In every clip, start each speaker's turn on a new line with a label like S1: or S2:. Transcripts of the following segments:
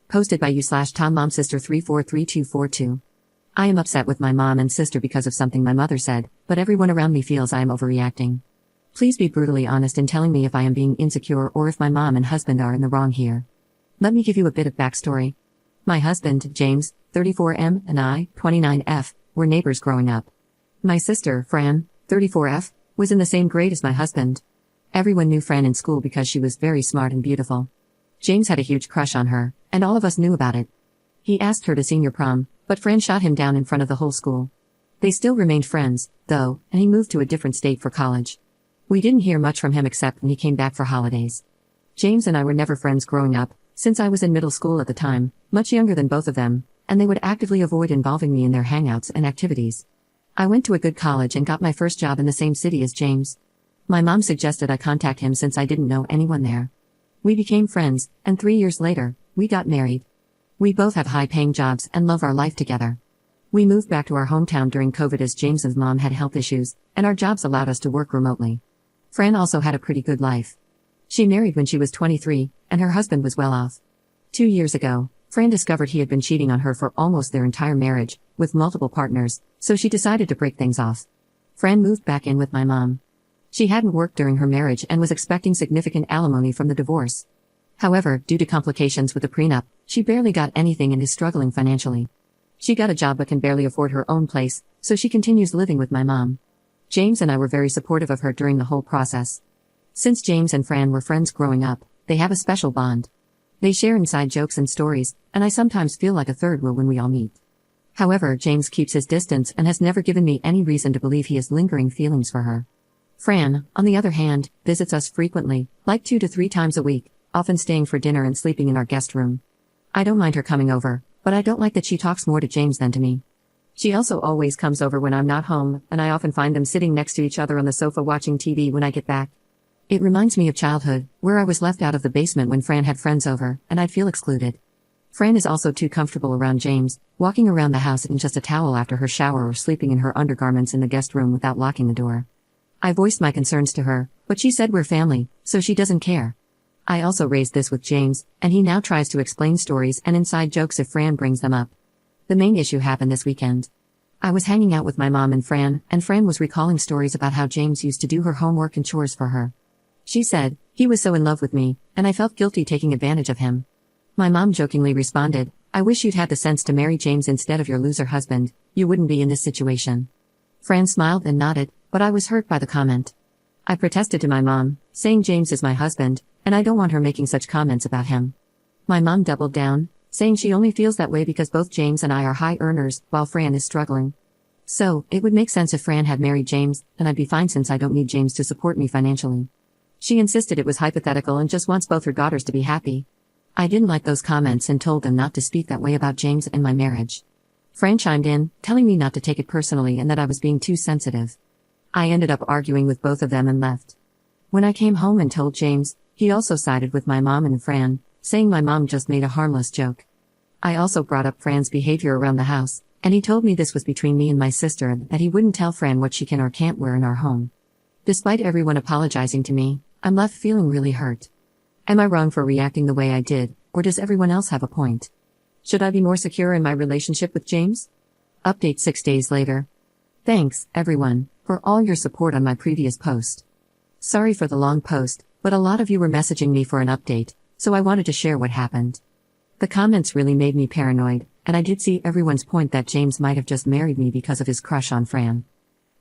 S1: Posted by you/TomMomSister343242. I am upset with my mom and sister because of something my mother said, but everyone around me feels I am overreacting. Please be brutally honest in telling me if I am being insecure or if my mom and husband are in the wrong here. Let me give you a bit of backstory. My husband, James, 34M, and I, 29F, were neighbors growing up. My sister, Fran, 34F, was in the same grade as my husband. Everyone knew Fran in school because she was very smart and beautiful. James had a huge crush on her, and all of us knew about it. He asked her to senior prom, but Fran shot him down in front of the whole school. They still remained friends, though, and he moved to a different state for college. We didn't hear much from him except when he came back for holidays. James and I were never friends growing up, since I was in middle school at the time, much younger than both of them, and they would actively avoid involving me in their hangouts and activities. I went to a good college and got my first job in the same city as James. My mom suggested I contact him since I didn't know anyone there. We became friends, and 3 years later, we got married. We both have high-paying jobs and love our life together. We moved back to our hometown during COVID as James's mom had health issues, and our jobs allowed us to work remotely. Fran also had a pretty good life. She married when she was 23, and her husband was well off. 2 years ago, Fran discovered he had been cheating on her for almost their entire marriage, with multiple partners, so she decided to break things off. Fran moved back in with my mom. She hadn't worked during her marriage and was expecting significant alimony from the divorce. However, due to complications with the prenup, she barely got anything and is struggling financially. She got a job but can barely afford her own place, so she continues living with my mom. James and I were very supportive of her during the whole process. Since James and Fran were friends growing up, they have a special bond. They share inside jokes and stories, and I sometimes feel like a third wheel when we all meet. However, James keeps his distance and has never given me any reason to believe he has lingering feelings for her. Fran, on the other hand, visits us frequently, like 2 to 3 times a week, often staying for dinner and sleeping in our guest room. I don't mind her coming over, but I don't like that she talks more to James than to me. She also always comes over when I'm not home, and I often find them sitting next to each other on the sofa watching TV when I get back. It reminds me of childhood, where I was left out of the basement when Fran had friends over, and I'd feel excluded. Fran is also too comfortable around James, walking around the house in just a towel after her shower or sleeping in her undergarments in the guest room without locking the door. I voiced my concerns to her, but she said we're family, so she doesn't care. I also raised this with James, and he now tries to explain stories and inside jokes if Fran brings them up. The main issue happened this weekend. I was hanging out with my mom and Fran was recalling stories about how James used to do her homework and chores for her. She said, he was so in love with me, and I felt guilty taking advantage of him. My mom jokingly responded, I wish you'd had the sense to marry James instead of your loser husband, you wouldn't be in this situation. Fran smiled and nodded, but I was hurt by the comment. I protested to my mom, saying James is my husband, and I don't want her making such comments about him. My mom doubled down, saying she only feels that way because both James and I are high earners, while Fran is struggling. So, it would make sense if Fran had married James, and I'd be fine since I don't need James to support me financially. She insisted it was hypothetical and just wants both her daughters to be happy. I didn't like those comments and told them not to speak that way about James and my marriage. Fran chimed in, telling me not to take it personally and that I was being too sensitive. I ended up arguing with both of them and left. When I came home and told James, he also sided with my mom and Fran, saying my mom just made a harmless joke. I also brought up Fran's behavior around the house, and he told me this was between me and my sister and that he wouldn't tell Fran what she can or can't wear in our home. Despite everyone apologizing to me, I'm left feeling really hurt. Am I wrong for reacting the way I did, or does everyone else have a point? Should I be more secure in my relationship with James? Update 6 days later. Thanks, everyone, for all your support on my previous post. Sorry for the long post, but a lot of you were messaging me for an update, so I wanted to share what happened. The comments really made me paranoid, and I did see everyone's point that James might have just married me because of his crush on Fran.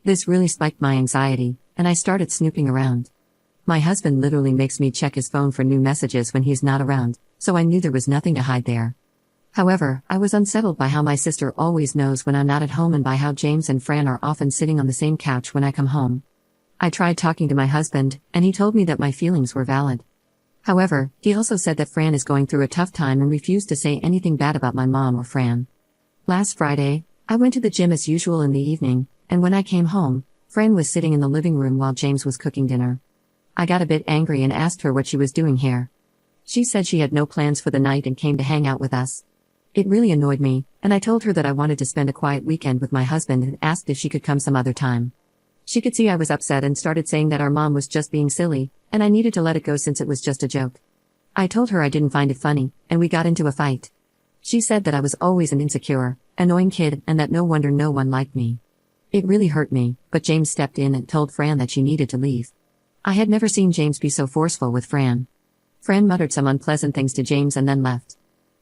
S1: This really spiked my anxiety, and I started snooping around. My husband literally makes me check his phone for new messages when he's not around, so I knew there was nothing to hide there. However, I was unsettled by how my sister always knows when I'm not at home and by how James and Fran are often sitting on the same couch when I come home. I tried talking to my husband, and he told me that my feelings were valid. However, he also said that Fran is going through a tough time and refused to say anything bad about my mom or Fran. Last Friday, I went to the gym as usual in the evening, and when I came home, Fran was sitting in the living room while James was cooking dinner. I got a bit angry and asked her what she was doing here. She said she had no plans for the night and came to hang out with us. It really annoyed me, and I told her that I wanted to spend a quiet weekend with my husband and asked if she could come some other time. She could see I was upset and started saying that our mom was just being silly, and I needed to let it go since it was just a joke. I told her I didn't find it funny, and we got into a fight. She said that I was always an insecure, annoying kid and that no wonder no one liked me. It really hurt me, but James stepped in and told Fran that she needed to leave. I had never seen James be so forceful with Fran. Fran muttered some unpleasant things to James and then left.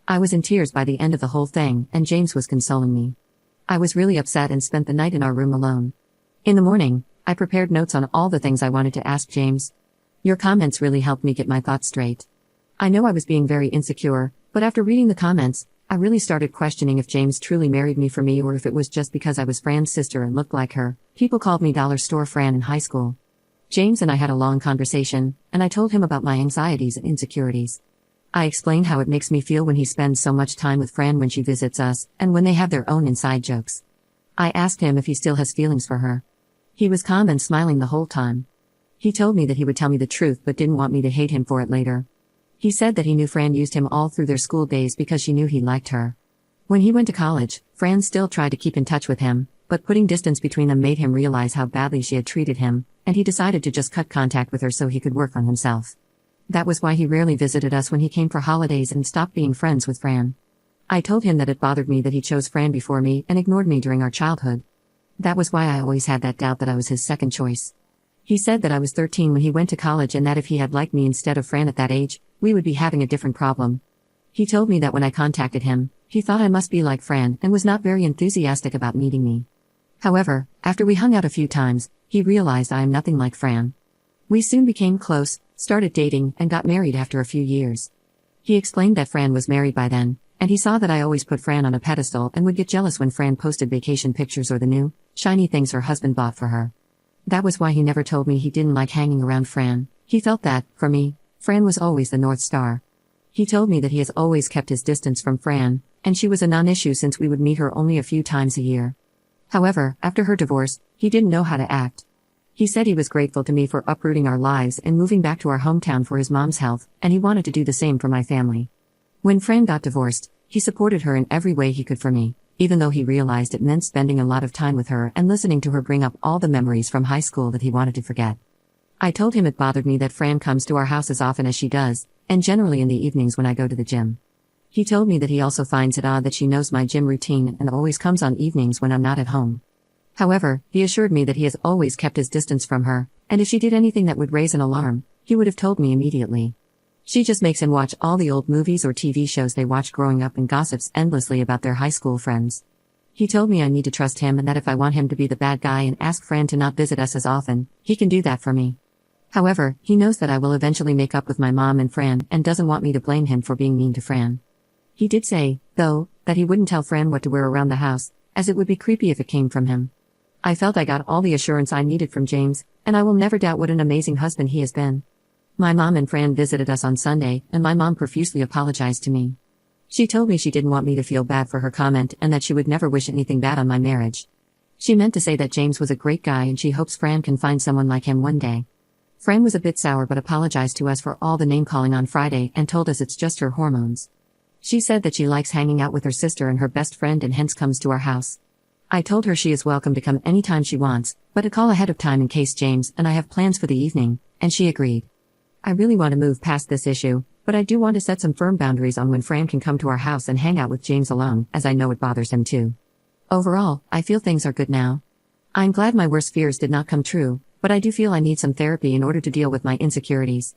S1: I was in tears by the end of the whole thing, and James was consoling me. I was really upset and spent the night in our room alone. In the morning, I prepared notes on all the things I wanted to ask James. Your comments really helped me get my thoughts straight. I know I was being very insecure, but after reading the comments, I really started questioning if James truly married me for me or if it was just because I was Fran's sister and looked like her. People called me Dollar Store Fran in high school. James and I had a long conversation, and I told him about my anxieties and insecurities. I explained how it makes me feel when he spends so much time with Fran when she visits us, and when they have their own inside jokes. I asked him if he still has feelings for her. He was calm and smiling the whole time. He told me that he would tell me the truth but didn't want me to hate him for it later. He said that he knew Fran used him all through their school days because she knew he liked her. When he went to college, Fran still tried to keep in touch with him, but putting distance between them made him realize how badly she had treated him, and he decided to just cut contact with her so he could work on himself. That was why he rarely visited us when he came for holidays and stopped being friends with Fran. I told him that it bothered me that he chose Fran before me and ignored me during our childhood. That was why I always had that doubt that I was his second choice. He said that I was 13 when he went to college and that if he had liked me instead of Fran at that age, we would be having a different problem. He told me that when I contacted him, he thought I must be like Fran and was not very enthusiastic about meeting me. However, after we hung out a few times, he realized I am nothing like Fran. We soon became close, started dating, and got married after a few years. He explained that Fran was married by then, and he saw that I always put Fran on a pedestal and would get jealous when Fran posted vacation pictures or the new, shiny things her husband bought for her. That was why he never told me he didn't like hanging around Fran. He felt that, for me, Fran was always the North Star. He told me that he has always kept his distance from Fran, and she was a non-issue since we would meet her only a few times a year. However, after her divorce, he didn't know how to act. He said he was grateful to me for uprooting our lives and moving back to our hometown for his mom's health, and he wanted to do the same for my family. When Fran got divorced, he supported her in every way he could for me, even though he realized it meant spending a lot of time with her and listening to her bring up all the memories from high school that he wanted to forget. I told him it bothered me that Fran comes to our house as often as she does, and generally in the evenings when I go to the gym. He told me that he also finds it odd that she knows my gym routine and always comes on evenings when I'm not at home. However, he assured me that he has always kept his distance from her, and if she did anything that would raise an alarm, he would have told me immediately. She just makes him watch all the old movies or TV shows they watched growing up and gossips endlessly about their high school friends. He told me I need to trust him and that if I want him to be the bad guy and ask Fran to not visit us as often, he can do that for me. However, he knows that I will eventually make up with my mom and Fran and doesn't want me to blame him for being mean to Fran. He did say, though, that he wouldn't tell Fran what to wear around the house, as it would be creepy if it came from him. I felt I got all the assurance I needed from James, and I will never doubt what an amazing husband he has been. My mom and Fran visited us on Sunday, and my mom profusely apologized to me. She told me she didn't want me to feel bad for her comment and that she would never wish anything bad on my marriage. She meant to say that James was a great guy and she hopes Fran can find someone like him one day. Fran was a bit sour but apologized to us for all the name-calling on Friday and told us it's just her hormones. She said that she likes hanging out with her sister and her best friend and hence comes to our house. I told her she is welcome to come anytime she wants, but to call ahead of time in case James and I have plans for the evening, and she agreed. I really want to move past this issue, but I do want to set some firm boundaries on when Fran can come to our house and hang out with James alone, as I know it bothers him too. Overall, I feel things are good now. I'm glad my worst fears did not come true, but I do feel I need some therapy in order to deal with my insecurities.